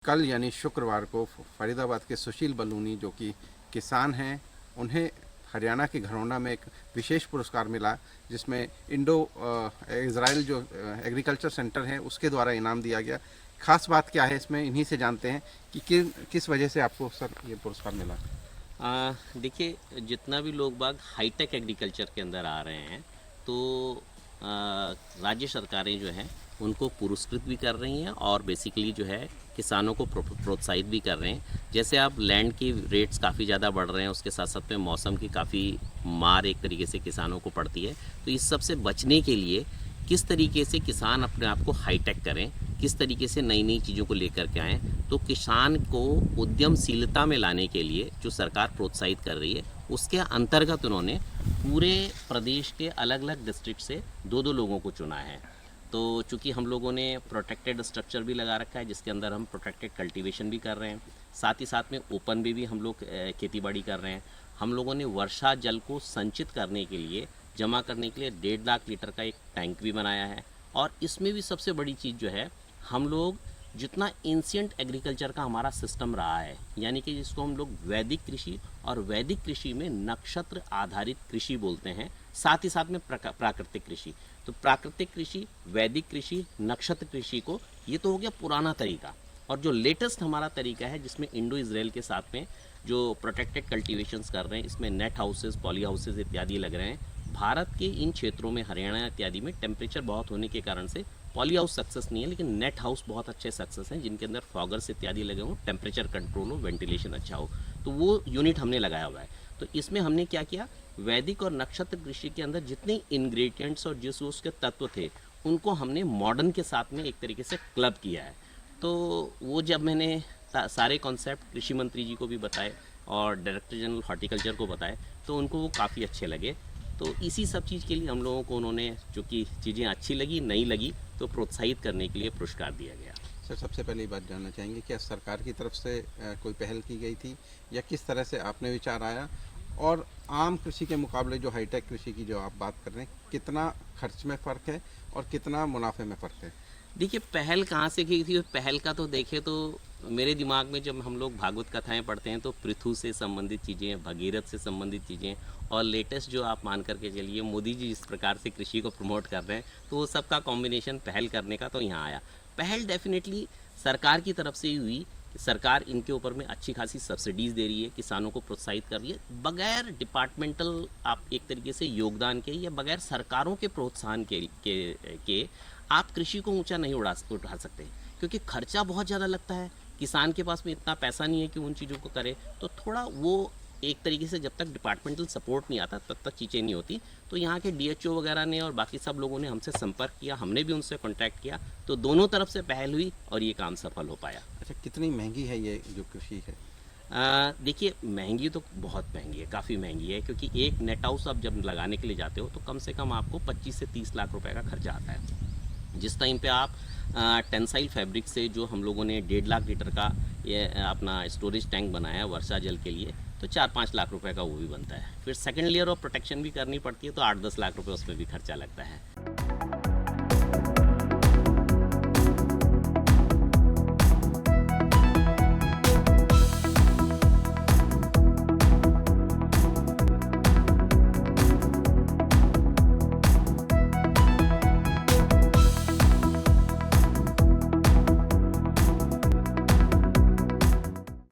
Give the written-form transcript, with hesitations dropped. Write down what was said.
कल यानी शुक्रवार को फरीदाबाद के सुशील बलूनी जो कि किसान हैं, उन्हें हरियाणा के घरौंडा में एक विशेष पुरस्कार मिला, जिसमें इंडो इज़राइल जो एग्रीकल्चर सेंटर है उसके द्वारा इनाम दिया गया। खास बात क्या है इसमें, इन्हीं से जानते हैं कि किस वजह से आपको सर ये पुरस्कार मिला। देखिए, जितना भी लोग बाग हाईटेक एग्रीकल्चर के अंदर आ रहे हैं तो राज्य सरकारें जो हैं उनको पुरस्कृत भी कर रही हैं और बेसिकली जो है किसानों को प्रोत्साहित भी कर रहे हैं। जैसे आप लैंड की रेट्स काफ़ी ज़्यादा बढ़ रहे हैं, उसके साथ साथ में मौसम की काफ़ी मार एक तरीके से किसानों को पड़ती है। तो इस सब से बचने के लिए किस तरीके से किसान अपने आप को हाईटेक करें, किस तरीके से नई नई चीज़ों को लेकर के आएँ, तो किसान को उद्यमशीलता में लाने के लिए जो सरकार प्रोत्साहित कर रही है उसके अंतर्गत उन्होंने पूरे प्रदेश के अलग अलग डिस्ट्रिक्ट से दो दो लोगों को चुना है। तो चूँकि हम लोगों ने प्रोटेक्टेड स्ट्रक्चर भी लगा रखा है जिसके अंदर हम प्रोटेक्टेड कल्टीवेशन भी कर रहे हैं, साथ ही साथ में ओपन में भी हम लोग खेतीबाड़ी कर रहे हैं। हम लोगों ने वर्षा जल को संचित करने के लिए, जमा करने के लिए 1.5 लाख लीटर का एक टैंक भी बनाया है। और इसमें भी सबसे बड़ी चीज़ जो है, हम लोग जितना एंशिएंट एग्रीकल्चर का हमारा सिस्टम रहा है, यानी कि जिसको हम लोग वैदिक कृषि और वैदिक कृषि में नक्षत्र आधारित कृषि बोलते हैं, साथ ही साथ में प्राकृतिक कृषि। तो प्राकृतिक कृषि, वैदिक कृषि, नक्षत्र कृषि को, ये तो हो गया पुराना तरीका। और जो लेटेस्ट हमारा तरीका है जिसमें इंडो इजराइल के साथ में जो प्रोटेक्टेड कल्टीवेशंस कर रहे हैं, इसमें नेट हाउसेज, पॉली हाउसेज इत्यादि लग रहे हैं। भारत के इन क्षेत्रों में, हरियाणा इत्यादि में टेम्परेचर बहुत होने के कारण से पॉली हाउस सक्सेस नहीं है, लेकिन नेट हाउस बहुत अच्छे सक्सेस हैं जिनके अंदर फॉगर्स इत्यादि लगे हों, टेम्परेचर कंट्रोल हो, वेंटिलेशन अच्छा हो। तो वो यूनिट हमने लगाया हुआ है। तो इसमें हमने क्या किया, वैदिक और नक्षत्र कृषि के अंदर जितने इंग्रेडिएंट्स और जिस उसके तत्व थे उनको हमने मॉडर्न के साथ में एक तरीके से क्लब किया है। तो वो जब मैंने सारे कॉन्सेप्ट कृषि मंत्री जी को भी बताए और डायरेक्टर जनरल हॉर्टिकल्चर को बताए तो उनको वो काफ़ी अच्छे लगे। तो इसी सब चीज़ के लिए हम लोगों को उन्होंने, चूँकि चीज़ें अच्छी लगी, नई लगी, तो प्रोत्साहित करने के लिए पुरस्कार दिया गया। सर, सबसे पहले ये बात जानना चाहेंगे, क्या सरकार की तरफ से कोई पहल की गई थी या किस तरह से आपने विचार आया, और आम कृषि के मुकाबले जो हाईटेक कृषि की जो आप बात कर रहे हैं, कितना खर्च में फ़र्क है और कितना मुनाफे में फ़र्क है? देखिए, पहल कहाँ से की थी, पहल का तो देखें तो मेरे दिमाग में जब हम लोग भागवत कथाएं पढ़ते हैं तो पृथु से संबंधित चीज़ें, भगीरथ से संबंधित चीज़ें, और लेटेस्ट जो आप मान करके चलिए मोदी जी जिस प्रकार से कृषि को प्रमोट कर रहे हैं, तो वो सबका कॉम्बिनेशन पहल करने का तो यहाँ आया। पहल डेफिनेटली सरकार की तरफ से ही हुई। सरकार इनके ऊपर में अच्छी खासी सब्सिडीज़ दे रही है, किसानों को प्रोत्साहित कर रही है, बगैर डिपार्टमेंटल आप एक तरीके से योगदान के या बगैर सरकारों के प्रोत्साहन के आप कृषि को ऊंचा नहीं उठा सकते, क्योंकि खर्चा बहुत ज़्यादा लगता है। किसान के पास में इतना पैसा नहीं है कि उन चीज़ों को करे। तो थोड़ा वो एक तरीके से जब तक डिपार्टमेंटल सपोर्ट नहीं आता तब तक चीज़ें नहीं होती। तो यहाँ के डीएचओ वगैरह ने और बाकी सब लोगों ने हमसे संपर्क किया, हमने भी उनसे कॉन्टैक्ट किया, तो दोनों तरफ से पहल हुई और ये काम सफल हो पाया। अच्छा, कितनी महंगी है ये जो कृषि है? देखिए, महंगी तो बहुत महंगी है, काफ़ी महंगी है, क्योंकि एक नेट हाउस आप जब लगाने के लिए जाते हो तो कम से कम आपको 25 से 30 लाख रुपए का खर्चा आता है। जिस टाइम पे आप टेंसाइल फैब्रिक से जो हम लोगों ने 1.5 लाख लीटर का ये अपना स्टोरेज टैंक बनाया वर्षा जल के लिए, तो 4-5 लाख रुपए का वो भी बनता है। फिर सेकेंड लेयर ऑफ प्रोटेक्शन भी करनी पड़ती है, तो 8-10 लाख रुपए उसमें भी खर्चा लगता है।